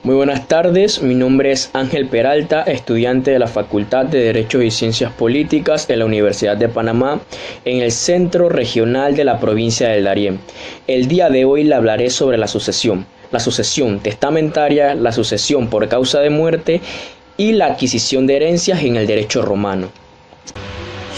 Muy buenas tardes, mi nombre es Ángel Peralta, estudiante de la Facultad de Derecho y Ciencias Políticas en la Universidad de Panamá, en el Centro Regional de la provincia del Darién. El día de hoy le hablaré sobre la sucesión testamentaria, la sucesión por causa de muerte y la adquisición de herencias en el derecho romano.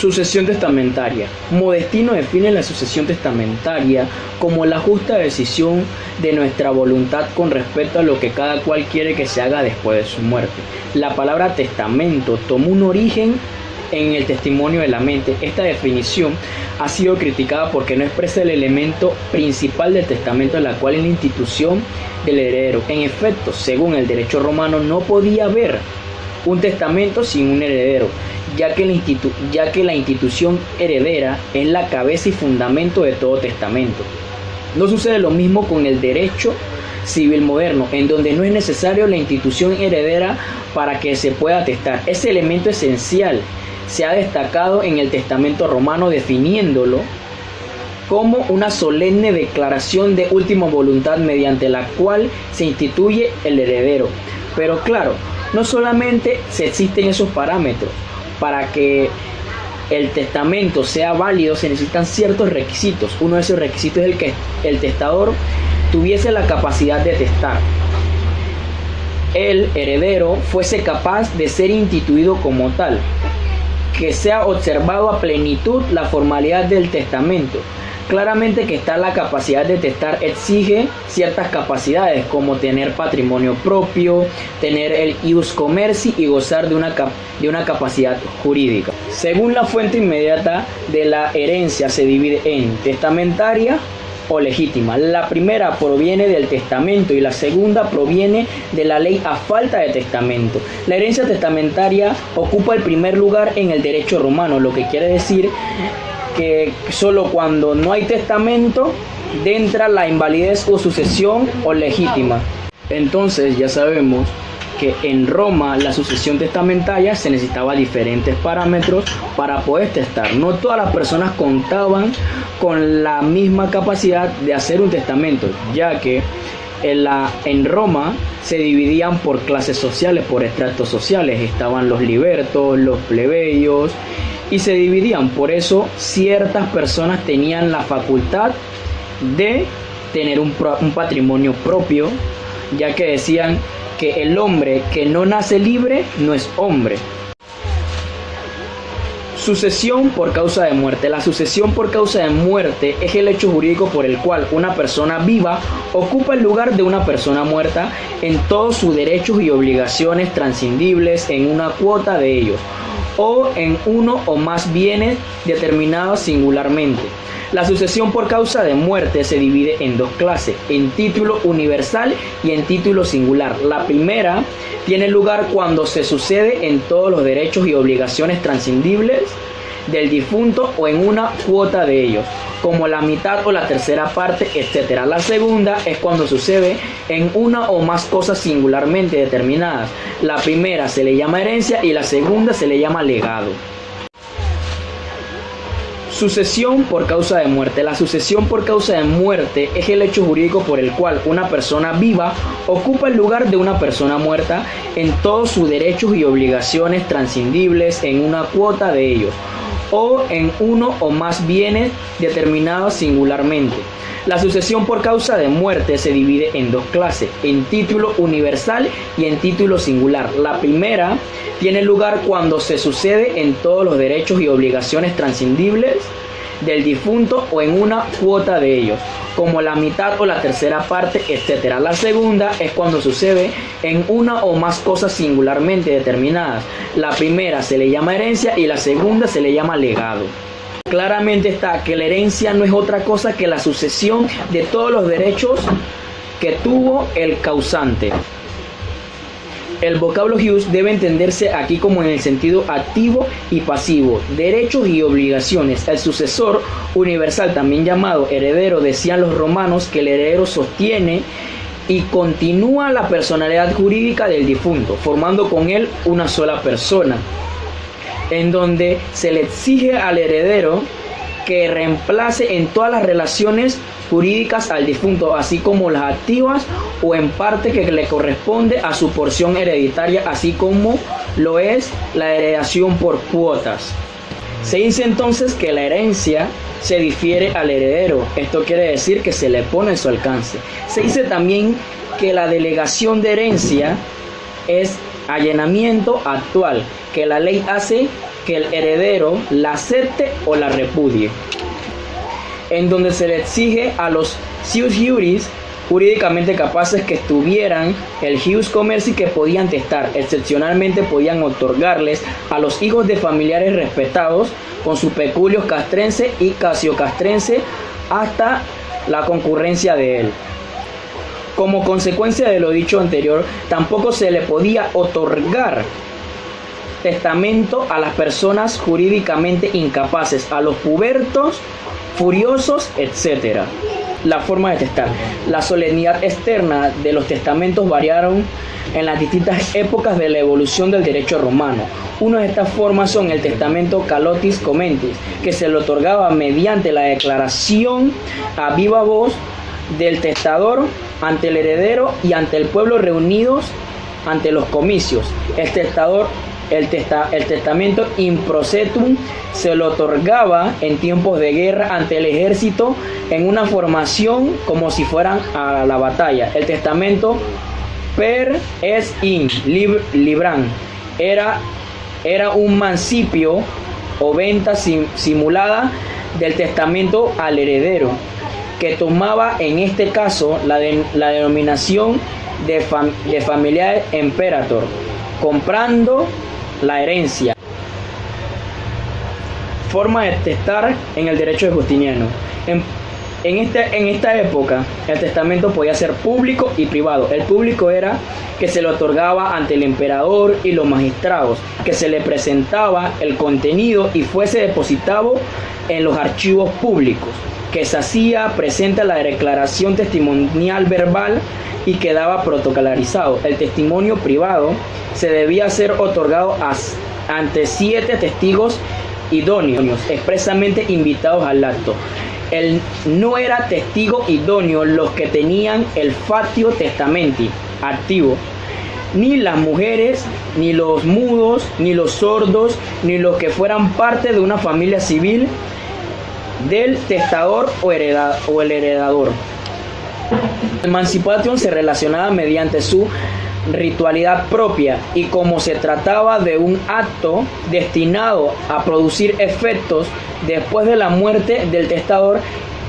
Sucesión testamentaria. Modestino define la sucesión testamentaria como la justa decisión de nuestra voluntad con respecto a lo que cada cual quiere que se haga después de su muerte. La palabra testamento tomó un origen en el testimonio de la mente. Esta definición ha sido criticada porque no expresa el elemento principal del testamento, en la cual es la institución del heredero. En efecto, según el derecho romano, no podía haber un testamento sin un heredero, ya que la institución heredera es la cabeza y fundamento de todo testamento. No sucede lo mismo con el derecho civil moderno, en donde no es necesario la institución heredera para que se pueda testar. Ese elemento esencial se ha destacado en el testamento romano, definiéndolo como una solemne declaración de última voluntad mediante la cual se instituye el heredero. Pero claro, no solamente se existen esos parámetros. Para que el testamento sea válido se necesitan ciertos requisitos. Uno de esos requisitos es el que el testador tuviese la capacidad de testar. El heredero fuese capaz de ser instituido como tal, que sea observado a plenitud la formalidad del testamento. Claramente que está la capacidad de testar exige ciertas capacidades, como tener patrimonio propio, tener el ius commerci y gozar de una capacidad jurídica. Según la fuente inmediata de la herencia se divide en testamentaria o legítima. La primera proviene del testamento y la segunda proviene de la ley a falta de testamento. La herencia testamentaria ocupa el primer lugar en el derecho romano, lo que quiere decir que solo cuando no hay testamento entra la invalidez o sucesión o legítima. Entonces ya sabemos que en Roma la sucesión testamentaria se necesitaba diferentes parámetros para poder testar. No todas las personas contaban con la misma capacidad de hacer un testamento, ya que en Roma se dividían por clases sociales, por estratos sociales. Estaban los libertos, los plebeyos, y se dividían. Por eso ciertas personas tenían la facultad de tener un patrimonio propio, ya que decían que el hombre que no nace libre no es hombre. Sucesión por causa de muerte. La sucesión por causa de muerte es el hecho jurídico por el cual una persona viva ocupa el lugar de una persona muerta en todos sus derechos y obligaciones transcindibles en una cuota de ellos, o en uno o más bienes determinados singularmente. La sucesión por causa de muerte se divide en dos clases, en título universal y en título singular. La primera tiene lugar cuando se sucede en todos los derechos y obligaciones transcindibles del difunto o en una cuota de ellos, como la mitad o la tercera parte, etc. La segunda es cuando sucede en una o más cosas singularmente determinadas. La primera se le llama herencia y la segunda se le llama legado. Sucesión por causa de muerte. La sucesión por causa de muerte es el hecho jurídico por el cual una persona viva ocupa el lugar de una persona muerta en todos sus derechos y obligaciones transcindibles en una cuota de ellos, o en uno o más bienes determinados singularmente. La sucesión por causa de muerte se divide en dos clases, en título universal y en título singular. La primera tiene lugar cuando se sucede en todos los derechos y obligaciones transcindibles del difunto o en una cuota de ellos, como la mitad o la tercera parte, etc. La segunda es cuando sucede en una o más cosas singularmente determinadas. La primera se le llama herencia y la segunda se le llama legado. Claramente está que la herencia no es otra cosa que la sucesión de todos los derechos que tuvo el causante. El vocablo jus debe entenderse aquí como en el sentido activo y pasivo, derechos y obligaciones. El sucesor universal, también llamado heredero, decían los romanos que el heredero sostiene y continúa la personalidad jurídica del difunto, formando con él una sola persona, en donde se le exige al heredero que reemplace en todas las relaciones jurídicas al difunto, así como las activas o en parte que le corresponde a su porción hereditaria, así como lo es la heredación por cuotas. Se dice entonces que la herencia se difiere al heredero. Esto quiere decir que se le pone a su alcance. Se dice también que la delegación de herencia es allanamiento actual, que la ley hace que el heredero la acepte o la repudie, en donde se le exige a los ius juris jurídicamente capaces que tuvieran el ius commerci, que podían testar. Excepcionalmente podían otorgarles a los hijos de familiares respetados con su peculios castrense y casiocastrense hasta la concurrencia de él. Como consecuencia de lo dicho anterior, tampoco se le podía otorgar testamento a las personas jurídicamente incapaces, a los pubertos, furiosos, etc. La forma de testar. La solemnidad externa de los testamentos variaron en las distintas épocas de la evolución del derecho romano. Una de estas formas son el testamento calotis comentis, que se le otorgaba mediante la declaración a viva voz del testador ante el heredero y ante el pueblo reunidos ante los comicios. El testamento improcetum se lo otorgaba en tiempos de guerra ante el ejército en una formación como si fueran a la batalla. El testamento per es in libran era un mancipio o venta simulada del testamento al heredero, que tomaba en este caso la denominación de familiar imperator, comprando la herencia. Forma de testar en el derecho de Justiniano. En esta época el testamento podía ser público y privado. El público era que se le otorgaba ante el emperador y los magistrados, que se le presentaba el contenido y fuese depositado en los archivos públicos, que se hacía presente la declaración testimonial verbal y quedaba protocolarizado. El testimonio privado se debía ser otorgado ante 7 testigos idóneos, expresamente invitados al acto. No era testigo idóneo los que tenían el fatio testamenti activo, ni las mujeres, ni los mudos, ni los sordos, ni los que fueran parte de una familia civil del testador o el heredador. Emancipation se relacionaba mediante su ritualidad propia, y como se trataba de un acto destinado a producir efectos después de la muerte del testador,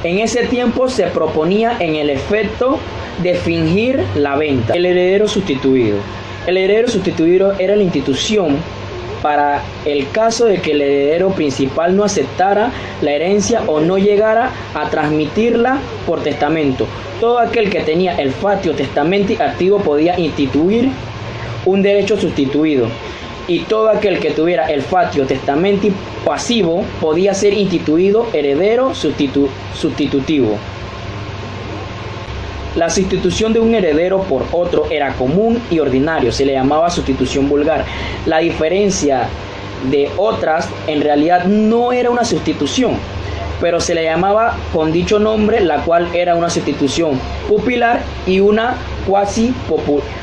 en ese tiempo se proponía en el efecto de fingir la venta. El heredero sustituido. El heredero sustituido era la institución para el caso de que el heredero principal no aceptara la herencia o no llegara a transmitirla por testamento. Todo aquel que tenía el fatio testamenti activo podía instituir un derecho sustituido, y todo aquel que tuviera el fatio testamenti pasivo podía ser instituido heredero sustitutivo. La sustitución de un heredero por otro era común y ordinario, se le llamaba sustitución vulgar. La diferencia de otras, en realidad no era una sustitución, pero se le llamaba con dicho nombre, la cual era una sustitución pupilar y una cuasi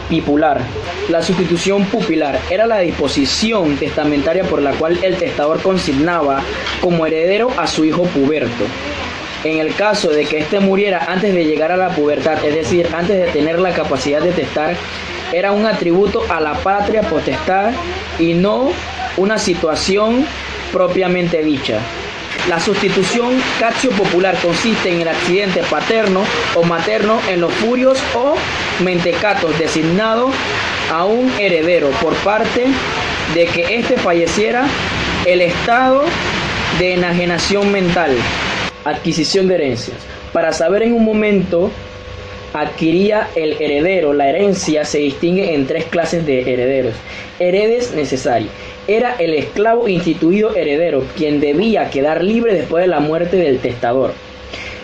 pipular. La sustitución pupilar era la disposición testamentaria por la cual el testador consignaba como heredero a su hijo puberto. En el caso de que éste muriera antes de llegar a la pubertad, es decir, antes de tener la capacidad de testar, era un atributo a la patria potestad y no una situación propiamente dicha. La sustitución catio popular consiste en el accidente paterno o materno en los furios o mentecatos designado a un heredero por parte de que éste falleciera, el estado de enajenación mental. Adquisición de herencias. Para saber en un momento adquiría el heredero la herencia, se distingue en 3 clases de herederos. Heredes necesari. Era el esclavo instituido heredero, quien debía quedar libre después de la muerte del testador.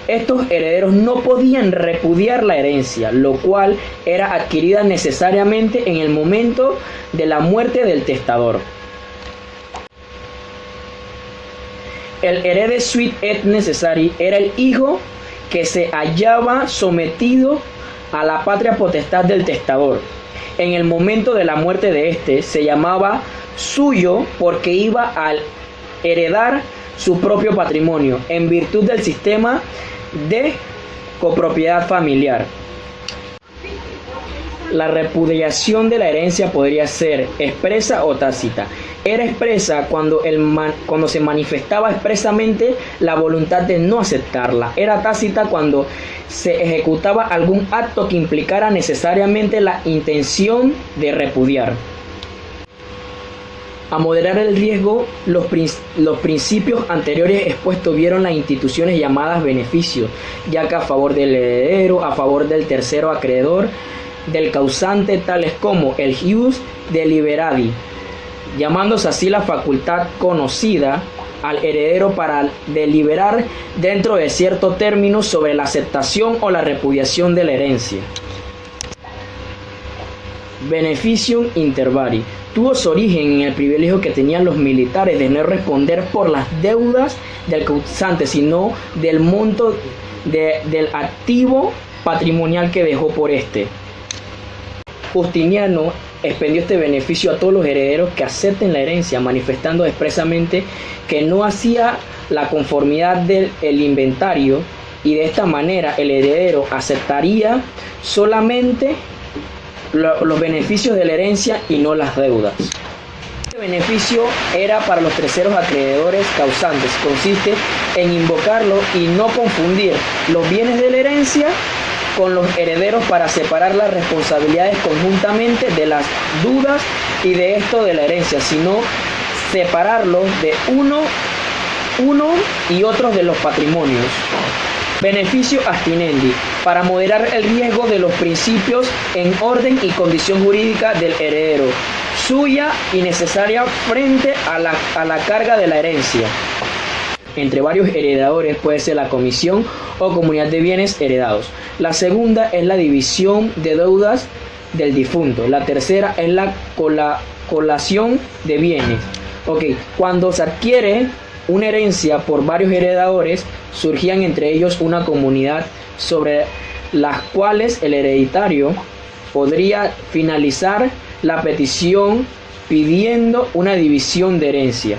Estos herederos no podían repudiar la herencia, lo cual era adquirida necesariamente en el momento de la muerte del testador. El heredes suit et necessari era el hijo que se hallaba sometido a la patria potestad del testador. En el momento de la muerte de éste, se llamaba suyo porque iba a heredar su propio patrimonio en virtud del sistema de copropiedad familiar. La repudiación de la herencia podría ser expresa o tácita. Era expresa cuando se manifestaba expresamente la voluntad de no aceptarla. Era tácita cuando se ejecutaba algún acto que implicara necesariamente la intención de repudiar. A moderar el riesgo, los principios anteriores expuestos vieron las instituciones llamadas beneficios, ya que a favor del heredero, a favor del tercero acreedor, del causante, tales como el jus deliberandi, llamándose así la facultad conocida al heredero para deliberar dentro de ciertos términos sobre la aceptación o la repudiación de la herencia. Beneficium inter vari tuvo su origen en el privilegio que tenían los militares de no responder por las deudas del causante, sino del monto del activo patrimonial que dejó por este. Justiniano expendió este beneficio a todos los herederos que acepten la herencia, manifestando expresamente que no hacía la conformidad del inventario, y de esta manera el heredero aceptaría solamente los beneficios de la herencia y no las deudas. Este beneficio era para los terceros acreedores causantes. Consiste en invocarlo y no confundir los bienes de la herencia con los herederos para separar las responsabilidades conjuntamente de las dudas y de esto de la herencia, sino separarlos de uno y otros de los patrimonios. Beneficio abstinendi, para moderar el riesgo de los principios en orden y condición jurídica del heredero, suya y necesaria frente a la carga de la herencia. Entre varios heredadores puede ser la comisión o comunidad de bienes heredados. La segunda es la división de deudas del difunto. La tercera es la colación de bienes. Cuando se adquiere una herencia por varios heredadores, surgían entre ellos una comunidad sobre las cuales el hereditario podría finalizar la petición pidiendo una división de herencia.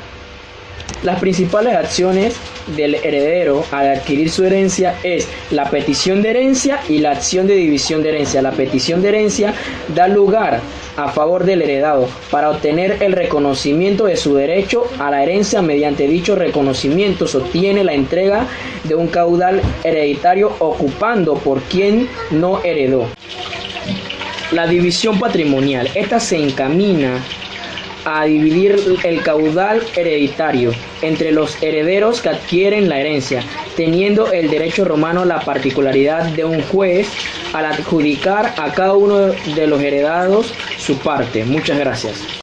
Las principales acciones del heredero al adquirir su herencia es la petición de herencia y la acción de división de herencia. La petición de herencia da lugar a favor del heredado para obtener el reconocimiento de su derecho a la herencia. Mediante dicho reconocimiento se obtiene la entrega de un caudal hereditario ocupando por quien no heredó. La división patrimonial. Esta se encamina a dividir el caudal hereditario entre los herederos que adquieren la herencia, teniendo el derecho romano la particularidad de un juez al adjudicar a cada uno de los heredados su parte. Muchas gracias.